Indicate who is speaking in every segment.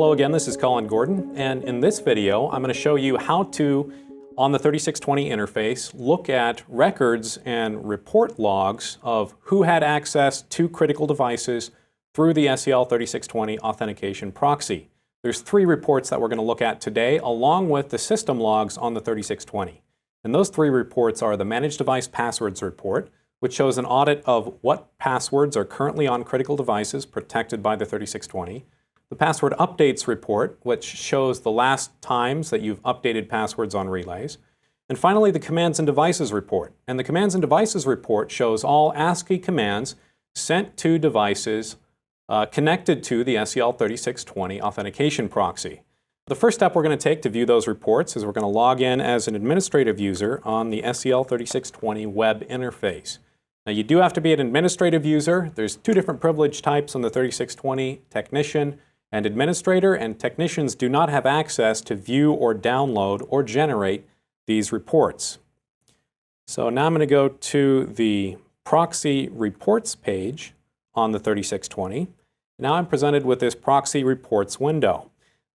Speaker 1: Hello again, this is Colin Gordon, and in this video I'm going to show you how to, on the 3620 interface, look at records and report logs of who had access to critical devices through the SEL-3620 authentication proxy. There's 3 reports that we're going to look at today, along with the system logs on the 3620. And those 3 reports are the Managed Device Passwords report, which shows an audit of what passwords are currently on critical devices protected by the 3620. The Password Updates report, which shows the last times that you've updated passwords on relays. And finally, the Commands and Devices report. And the Commands and Devices report shows all ASCII commands sent to devices connected to the SEL-3620 authentication proxy. The first step we're going to take to view those reports is we're going to log in as an administrative user on the SEL-3620 web interface. Now, you do have to be an administrative user. There's 2 different privilege types on the 3620, technician and administrator, and technicians do not have access to view or download or generate these reports. So now I'm going to go to the Proxy Reports page on the 3620. Now I'm presented with this Proxy Reports window.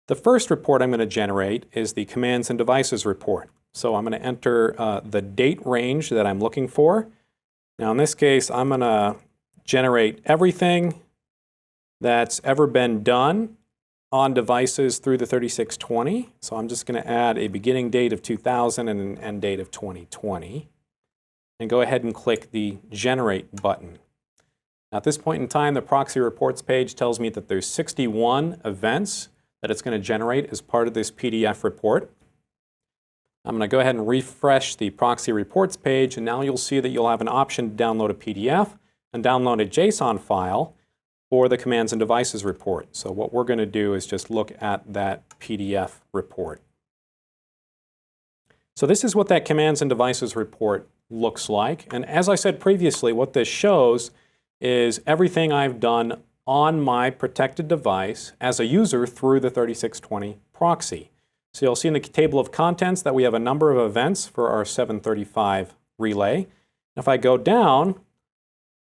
Speaker 1: The first report I'm going to generate is the Commands and Devices report. So I'm going to enter the date range that I'm looking for. Now in this case, I'm going to generate everything that's ever been done on devices through the 3620. So I'm just going to add a beginning date of 2000 and an end date of 2020. And go ahead and click the Generate button. Now at this point in time, the Proxy Reports page tells me that there's 61 events that it's going to generate as part of this PDF report. I'm going to go ahead and refresh the Proxy Reports page, and now you'll see that you'll have an option to download a PDF and download a JSON file for the Commands and Devices report. So what we're going to do is just look at that PDF report. So this is what that Commands and Devices report looks like. And as I said previously, what this shows is everything I've done on my protected device as a user through the 3620 proxy. So you'll see in the table of contents that we have a number of events for our 735 relay. If I go down,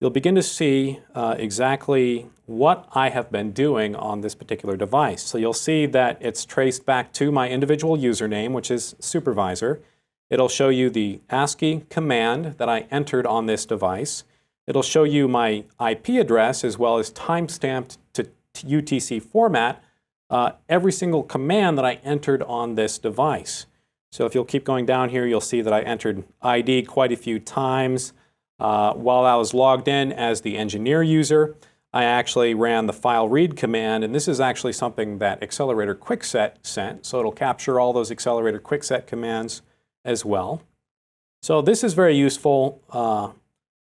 Speaker 1: you'll begin to see exactly what I have been doing on this particular device. So you'll see that it's traced back to my individual username, which is supervisor. It'll show you the ASCII command that I entered on this device. It'll show you my IP address as well as timestamped to UTC format every single command that I entered on this device. So if you'll keep going down here, you'll see that I entered ID quite a few times. While I was logged in as the engineer user, I actually ran the file read command, and this is actually something that Accelerator Quickset sent, so it'll capture all those Accelerator Quickset commands as well. So this is very useful for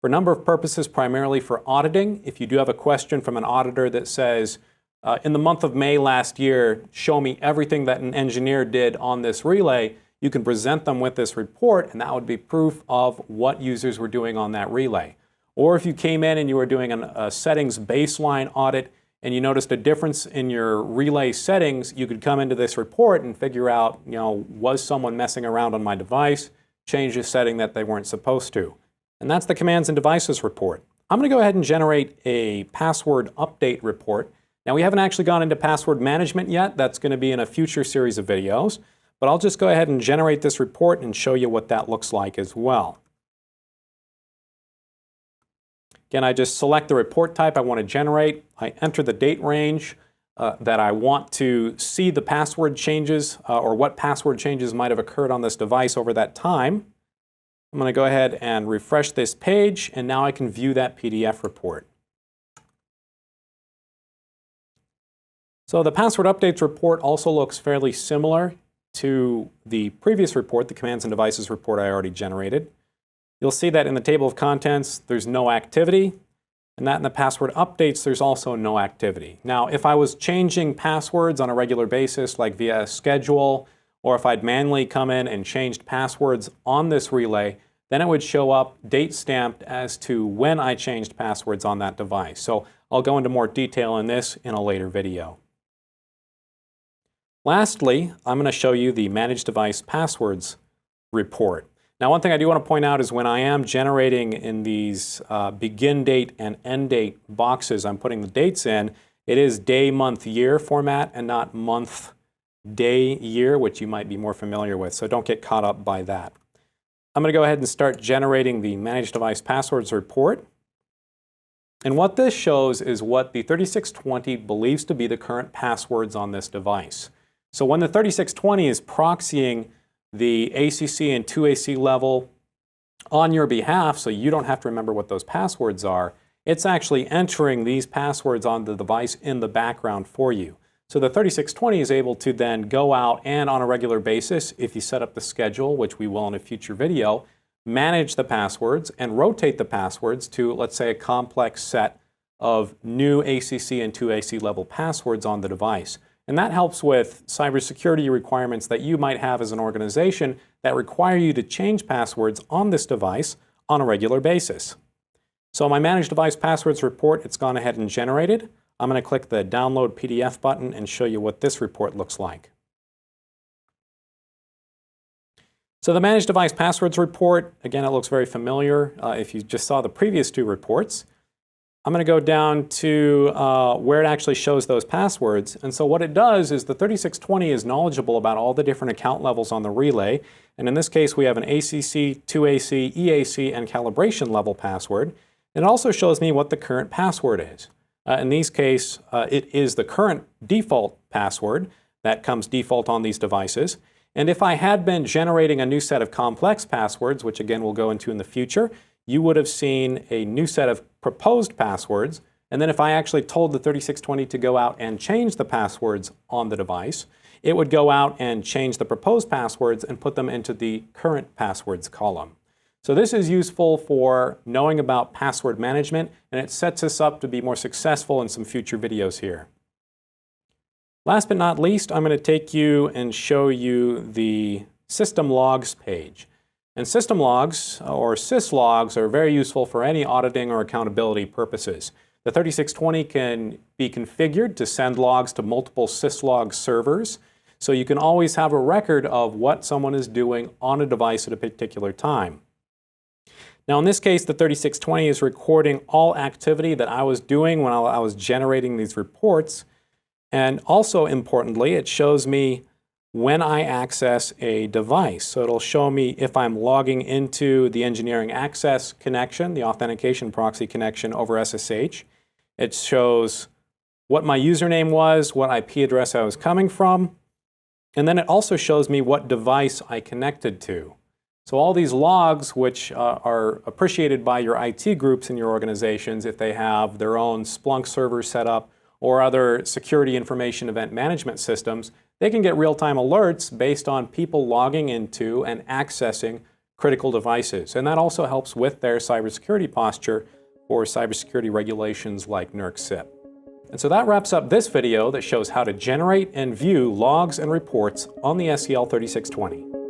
Speaker 1: a number of purposes, primarily for auditing. If you do have a question from an auditor that says, in the month of May last year, show me everything that an engineer did on this relay, you can present them with this report, and that would be proof of what users were doing on that relay. Or if you came in and you were doing a settings baseline audit and you noticed a difference in your relay settings, you could come into this report and figure out, was someone messing around on my device, change a setting that they weren't supposed to. And that's the Commands and Devices report. I'm going to go ahead and generate a password update report. Now, we haven't actually gone into password management yet. That's going to be in a future series of videos. But I'll just go ahead and generate this report and show you what that looks like as well. Again, I just select the report type I want to generate. I enter the date range that I want to see the password changes or what password changes might have occurred on this device over that time. I'm going to go ahead and refresh this page, and now I can view that PDF report. So the password updates report also looks fairly similar to the previous report, the Commands and Devices report I already generated. You'll see that in the table of contents, there's no activity, and that in the password updates, there's also no activity. Now, if I was changing passwords on a regular basis, like via a schedule, or if I'd manually come in and changed passwords on this relay, then it would show up date stamped as to when I changed passwords on that device. So I'll go into more detail in this in a later video. Lastly, I'm going to show you the Managed Device Passwords report. Now, one thing I do want to point out is when I am generating in these begin date and end date boxes, I'm putting the dates in, It is day, month, year format and not month, day, year, which you might be more familiar with, so don't get caught up by that. I'm going to go ahead and start generating the Manage Device Passwords report. And what this shows is what the 3620 believes to be the current passwords on this device. So when the 3620 is proxying the ACC and 2AC level on your behalf, so you don't have to remember what those passwords are, it's actually entering these passwords on the device in the background for you. So the 3620 is able to then go out and on a regular basis, if you set up the schedule, which we will in a future video, manage the passwords and rotate the passwords to, let's say, a complex set of new ACC and 2AC level passwords on the device. And that helps with cybersecurity requirements that you might have as an organization that require you to change passwords on this device on a regular basis. So my Manage Device Passwords report, it's gone ahead and generated. I'm going to click the Download PDF button and show you what this report looks like. So the Manage Device Passwords report, again, it looks very familiar if you just saw the previous two reports. I'm going to go down to where it actually shows those passwords. And so what it does is the 3620 is knowledgeable about all the different account levels on the relay. And in this case, we have an ACC, 2AC, EAC, and calibration level password. It also shows me what the current password is. In these cases, it is the current default password that comes default on these devices. And if I had been generating a new set of complex passwords, which again we'll go into in the future, you would have seen a new set of proposed passwords. And then if I actually told the 3620 to go out and change the passwords on the device, it would go out and change the proposed passwords and put them into the current passwords column. So this is useful for knowing about password management, and it sets us up to be more successful in some future videos here. Last but not least, I'm going to take you and show you the System Logs page. And System Logs, or syslogs, are very useful for any auditing or accountability purposes. The 3620 can be configured to send logs to multiple syslog servers, so you can always have a record of what someone is doing on a device at a particular time. Now in this case, the 3620 is recording all activity that I was doing when I was generating these reports. And also importantly, it shows me when I access a device. So it'll show me if I'm logging into the engineering access connection, the authentication proxy connection over SSH. It shows what my username was, what IP address I was coming from, and then it also shows me what device I connected to. So all these logs, which are appreciated by your IT groups in your organizations if they have their own Splunk server set up, or other security information event management systems, they can get real-time alerts based on people logging into and accessing critical devices. And that also helps with their cybersecurity posture for cybersecurity regulations like NERC-CIP. And so that wraps up this video that shows how to generate and view logs and reports on the SEL-3620.